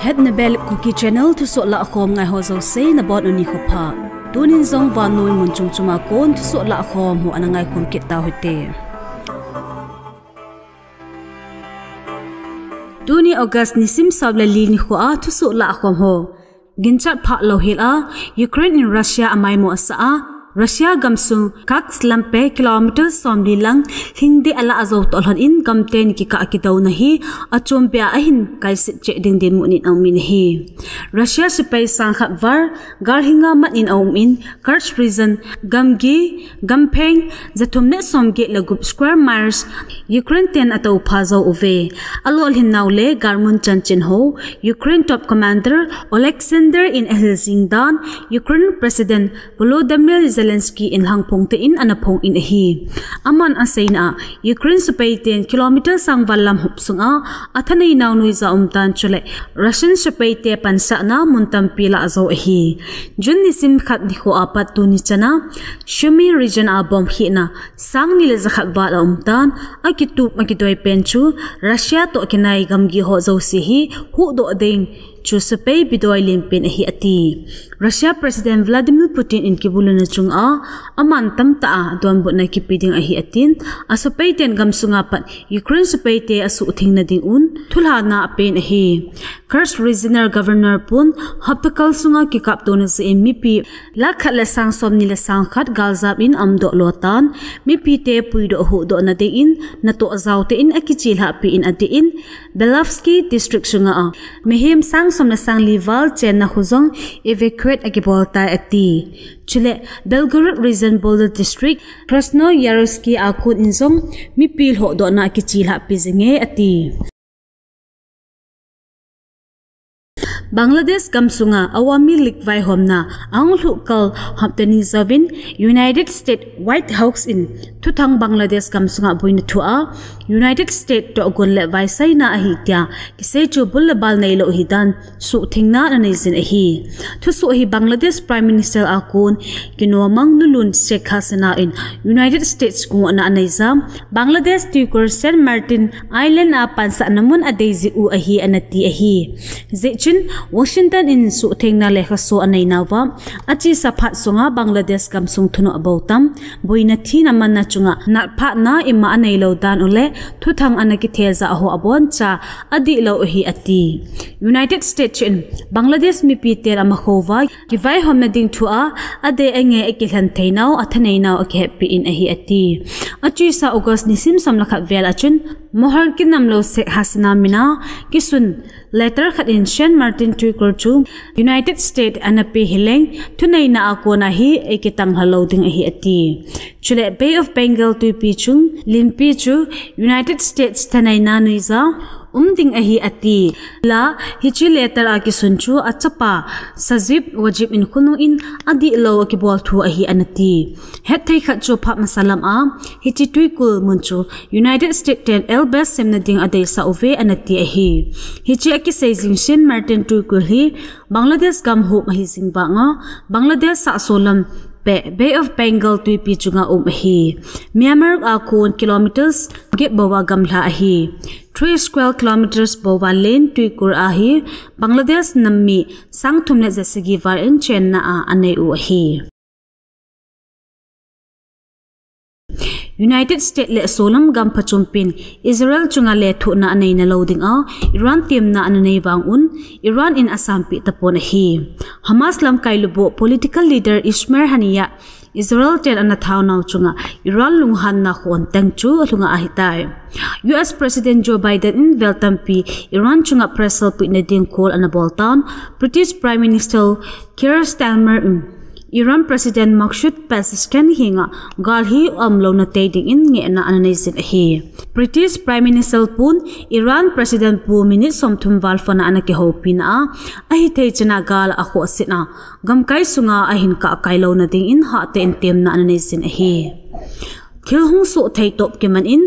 Hetna Belap Kuki channel Thusoh Lahkhom ngai ho zo se na bon uni khopa tunin zong van noi mun chung chuma kon Thusoh Lahkhom hu anangai khom kit ta hote Duni August ni sim sabla li ni kho a Thusoh Lahkhom ho ginchat pha lo hil a Ukraine in Russia amai mo asa a Russia gamsu kak slampe kilometer somli lang hindi ala azo tolhan in gamten ki ka akitaw na hi achom pya ahin kai sit che ding din munin ang min hi Russia sipai sang khat var gar hinga mat in aum in Kursk prison gamgi gampeng zatumne somge lagup square miles Ukraine ten ataw phazo uve alol hin nawle garmun chanchin ho Ukraine top commander Alexander in Helsindan Ukraine president Volodymyr Zelensky in hangpong te in anapong in hi aman asaina Ukraine supai 10 kilometer sang valam hupsunga athanai nawnui za umtan chule Russian supai te pansa na muntam pila azo hi jun nisim khat ni kho apat tu ni chana Shumi region a bomb hi na sang ni le zakhat ba la umtan akitu makidoi penchu Russia to kinai gamgi ho zo si hi hu do ding chu supai bidoi limpin hi ati Russia President Vladimir Putin in kibuluna chung a aman tamta a don bu na kipiding a hi atin asupai ten gamsunga pat Ukraine supai te asu thingna ding un thulha na pen hi Kursk regional governor pun haptakal sunga ki kap to na se Eimi pi la khat la sang som ni la sang khat galzab in amdo lotan mi pi te puido hu do na de in na to azaw te in akichil ha pi in ati in Belavsky district sunga a mehim sang som na sang lival chen na khuzong evacuate agibolta ati chule Belgorod region Boulder district Krasnoyarsky akun inzong mi pil ho do na akichil ha pi zinge ati Bangladesh gamsunga awami likvai homna anglu kal haptani zavin United States White House in tuthang Bangladesh gamsunga buin thua United States to gon le vai sai na hi tia kise chu bul bal nei lo hidan su thingna na nei zin hi thuso hi Bangladesh Prime Minister akun kinomang nulun Sheikh Hasina in United States ko na nei zam Bangladesh tukur Saint Martin Island a pansa namun adezi u ahi anati ahi zechin Washington in su thengna lekha so anai nawa achi saphat sunga Bangladesh gamsung thuno abautam boina thina manna chunga na pha na imma anei lo dan ule thuthang anaki theza ho abon cha adi lo hi ati United States in Bangladesh mi pi ter ama khova ki vai homna ding thua ade enge ekilhan theinau athanei nau ake happy in ahi ati achi sa August ni sim samlakha vel achun mohar kinam lo Sheikh Hasina mina kisun letter khat in Saint Martin tukur chu United States anapi hileng thunai na akona hi ekitang haloding ahi ati chule Bay of Bengal tu pi chung limpi chu United States thanai na nuiza ding ahi ati la hichi letter aki sunchu achapa sajib wajib in khunu in adi lo ki bol thu ahi anati hethai khat chu pha masalam a hichi tuikul munchu United States ten elbes semna ding adai sa ove anati ahi hichi aki seizing Saint Martin tuikul hi Bangladesh gam ho mahi singba nga Bangladesh sa solam Bay of Bengal tui pi chunga hi Myanmar akun kilometers ge bawa gamla hi 3 square kilometers bawa lane tui kur ahi Bangladesh nammi sangthumle jasigi var in chenna a anei u hi United States le solam gam pachumpin Israel chunga le thuna anei na loading a Iran team na anei wang un Iran in Assam pi tapon hi Hamas lam kailubo political leader Ismail Haniya Israel ten anathau naw chunga Iran lunghan na khon tangchu lunga ahitai US President Joe Biden in Veltampi Iran chunga pressel pi na ding call anabol town British Prime Minister Keir Starmer Iran President Maksud Pezeshkian hinga galhi amlo na tading in nge na ananizin hi British Prime Minister pun Iran President pu minute somthum walfana anake hopina ahi thei chana gal a kho sina gamkai sunga ahin ka kailo na ding in ha te tem na ananizin hi khilhung so thei top ke man in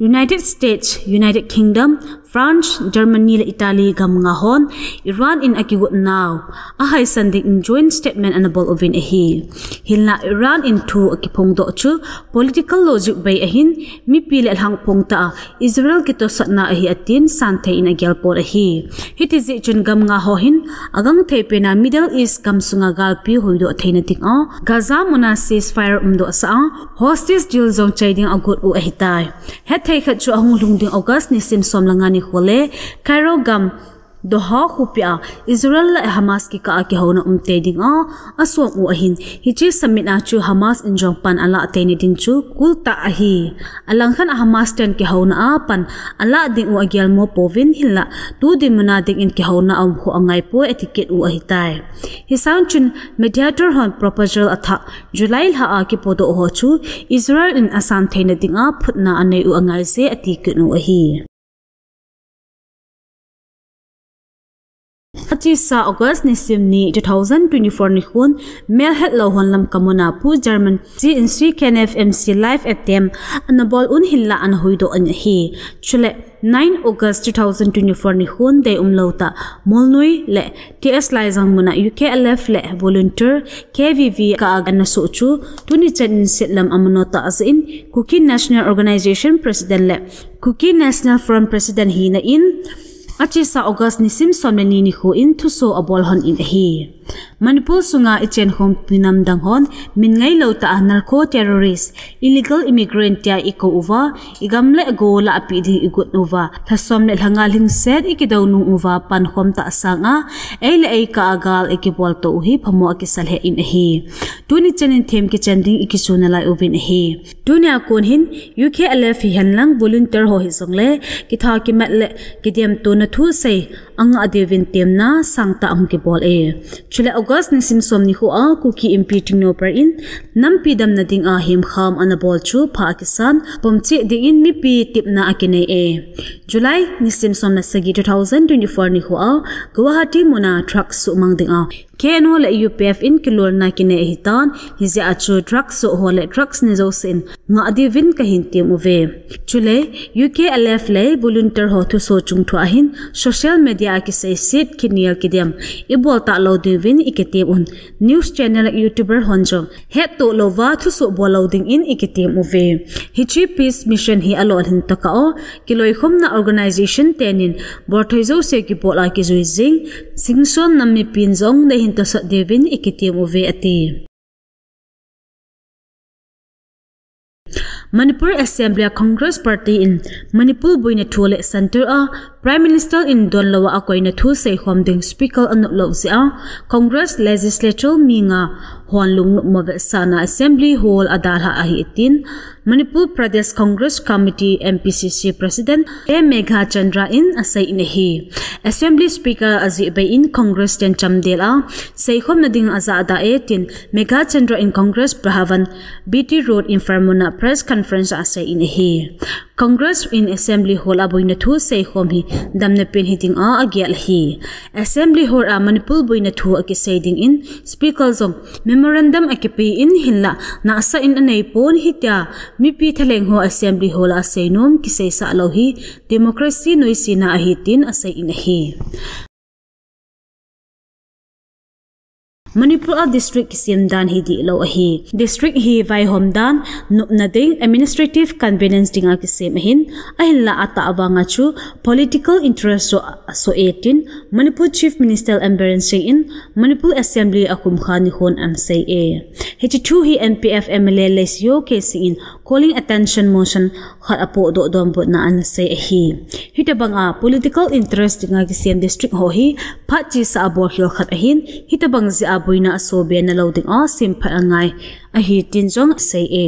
United States, United Kingdom, France, Germany le Italy gam nga hon Iran in akigut now ahai sandik in joint statement anabol ovin ahi hilna Iran in tu akipong do chu political logic bay ahin mi pil hang pongta Israel kito satna ahi atin sante in agyal por ahi hitizi chun gam nga hohin agang thepena Middle East kam sunga galpi hoido theina ting a Gaza muna ceasefire umdo sa hostage deal zong chading agut u ahitai het thei khat chu ahung lungding August ni sim som langani khole Cairo gam Doha khupia Israel la Hamas ki ka ki hona umte ding a aswang u ahin hichi summit na chu Hamas injong pan ala ateni ding chu kulta ahi alang khan Hamas ten ki hona a pan ala ding u agyal mo povin hilla tu din muna ding in ki hona am ho angai po etiquette u ahitai hi sound chun mediator hon proposal atha July ha a ki podo ho chu Israel in asan theina ding a phutna anei u angai se etiquette nu ahi sa August ni simni 2024 ni khun mel het lo hon lam kamona pu German KNO KNF MC live attempt anabol un hilla an hoido an hi chule 9 August 2024 ni khun de umlota molnoi le TS laizang muna UKLF le volunteer KVV ka agana so chu tuni chen setlam amanota as in Kuki National Organization President le Kuki National Front President hi na in Achi sa August ni sim somni ni khu in thuso abol hon in hi Manipur sunga ichen hom pinam dang hon min ngai lo ta narco terrorist illegal immigrant ya iko uwa igamle go la api di igut uwa thasom le hangal hing set ikidaw nu uwa pan khom ta sanga eile ei ka agal ikibol to hi phamo akisal he in hi tuni chenin them ki chanding ikisuna lai ubin hi dunia kon hin UKLF hanlang volunteer ho hi songle ki tha ki matle ki dem to na thu sei anga adevin temna sangta ang ki bol e chule August ni simsom ni hu a Kuki impeaching no per in nampi dam na ding a him kham anabol chu Pakistan pomchi ding in mi pi tipna akine e July ni simsom na sagi 2024 ni hu a Guwahati muna truck su mang ding a KNO le UPF in kilol na kine hitan hizi achu trucks so hole trucks ni zosin nga adivin ka hintim uve chule UKLF le volunteer ho thu so chung thwa hin social media ki sei sit kinil kidem ibol ta lo divin iketim un news channel YouTuber honjo het to lova thu so boloding in iketim uve hichi peace mission hi alon hin taka o kiloi khom na organization tenin borthoizo se ki bola ki zuizing singson nammi pinjong de to sa devin ikitim uve ati Manipur Assembly Congress Party in Manipur Buina Thule Center a Prime Minister in Donlawa akoina thu sei homding speaker anlo sia Congress Legislature minga honlung move sana Assembly Hall adalha ahi itin Manipur Pradesh Congress Committee MPCC President Megha Chandra in asai inahi Assembly Speaker azi bay in Congress ten chamdela sei khom nading azada etin Megha Chandra in Congress Prahavan BT Road Informona press conference asai inahi Congress in Assembly Hall aboina thu sei khom hi damna pen hiting a agyal hi Assembly Hall a Manipur boina thu akisai ding in Speaker zong memorandum akipi in hilla na asa in anei pon hitya mipi thaleng ho Assembly Hall a seinom kisei sa lo hi democracy noisina ahitin asai in hi Manipur district kisimdan hi di lo ahi district hi vai homdan nupna ding administrative convenience dinga kisem hin ahilla ata awanga chu political interest so 18 Manipur Chief Minister embarrassing in Manipur Assembly akum khani hon am say e H2 hi NPF MLA lesio casing in calling attention motion khat apo do dom bot na an say hi hitabanga political interest dinga kisem district ho hi phachi sa abor hil khat ahin hitabang zi buina asobe na loading a simpa angai a hi tinjong sei e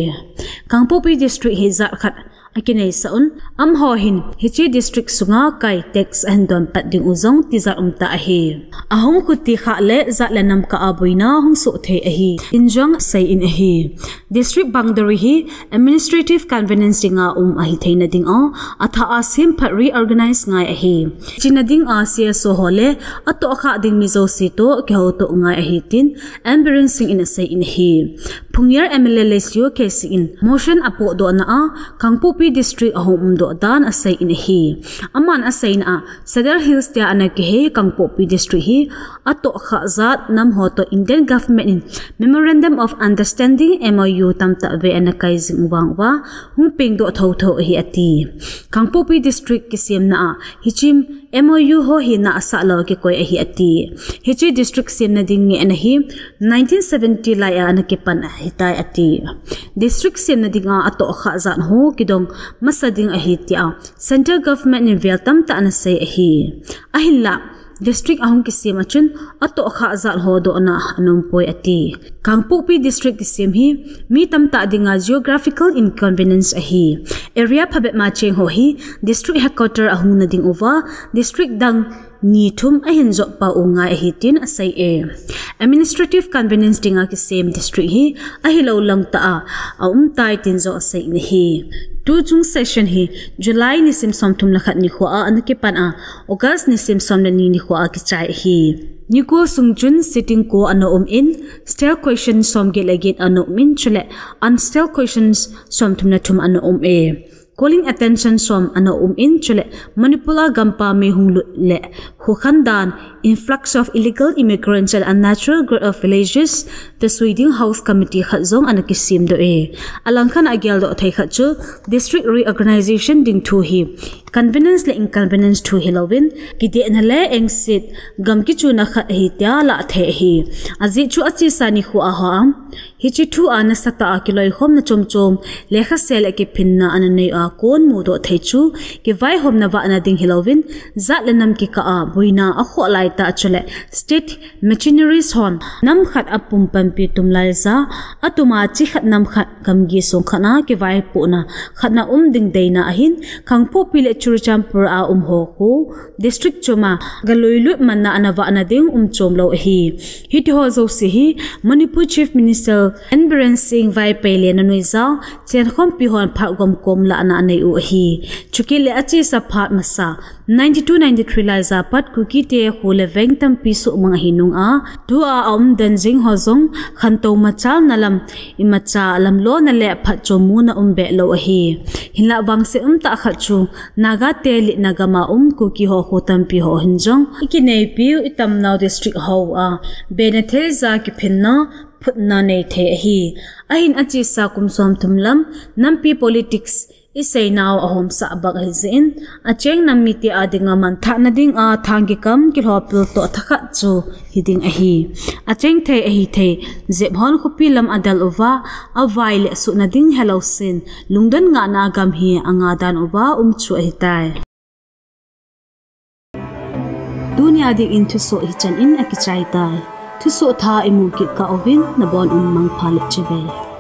Kangpopi district hi za khat akinai saun am ho hin hichi district sunga kai tax and don pat ding uzong tiza umta ahi ahong khuti kha le za lanam ka abuina hong so the ahi injong sei in ahi district boundary hi administrative convenience dinga ahi theina ding a atha asim phat reorganize ngai ahi chinading a CSO hole ato kha ding mizo si to ke ho to ngai ahi tin embarrassing in sei in hi Pungyar MLA lesio case in motion apo do na Kangpopi district ahom do dan asay in hi aman asay na Cedar Hills dia anak he Kangpopi district hi ato khazat nam ho to Indian government in Memorandum of Understanding MOU tamta ve anakay zingwang wa humping do tho hi ati Kangpopi district kisim na hichim MOU ho hi na asalo ki koy hi ati hichi district sim na ding ni hi 1970 la ya anakipan hitai ati district sim na dinga ato khazan ho kidong masading ahitia central government in Vietnam ta anasay hi ahilla district ahong kisim achun ato khazan ho do na anumpoi ati Kangpopi district kisim hi mi tamta dinga geographical inconvenience ahi area phabet ma cheng ho hi district headquarter ahung na ding over district dang ni thum ahin zo pa unga hitin asay administrative convenience dinga ki same district hi ahilo lang ta tai tin zo asay ni hi tu chung session hi July ni sim som thum lakhat ni khwa anakipan August ni sim som ni khwa ki chai hi Niko sungjun sitting ko in stale questions som gelagit min chule unstale questions som thum na thum calling attention som in chule manipula gampa me hung le hukhandan influx of illegal immigrants and unnatural growth of villages the Sweden House Committee khazong anakisim do alangkhan agyal do thai khachu district reorganization ding thu hi convenience le inconvenience thu hilowin kide na le engsit gamki chu na kha hi tia la the hi aji chu achi sani khu a ha hichi thu ana sata kiloi khom na chomchom lekha sel ke pinna ananei a kon mu do thei chu ki vai hom na wa na ding hilowin zat lenam ki ka a buina a kho lai ta chule state machineries hon nam khat apum pampi tumlai za atuma chi khat nam khat gamgi song khana ki vai pu na khatna ding deina ahin Kangpopi le churchampur a ho ko district chuma galoilu manna anawa na ding chom lo hi hit ho zo si hi Manipur Chief Minister Enbiren Singh vai pele na noiza chen khom pi hon pha gom kom la na nei u hi chuki le achi sa phat masa 92-93 la za pat Kuki te hole veng tam pi su mang hinung tu dan jing ho zong khanto machal nalam imacha lam lo na le phat chomu na be lo hi hinla wang se ta khachu naga te li nagama Kuki ho tam pi ho hinjong ikinei pi itam now district ho benethe za ki phinna phutna nei the hi ahin achi sa kum som thumlam nampi politics isay now ahom sa bag hizin acheng namiti adinga man tha na ding thangi kam kilhopil to thakha chu hiding ahi acheng the ahi the zebhon khupilam adal uwa availe su na ding hello sin lungdan nga na gam hi anga dan uwa chu ahi tai dunia di Thusoh hi chan in akichai tai Thusoh tha imu ki ka ovin na bon mang phalit chebe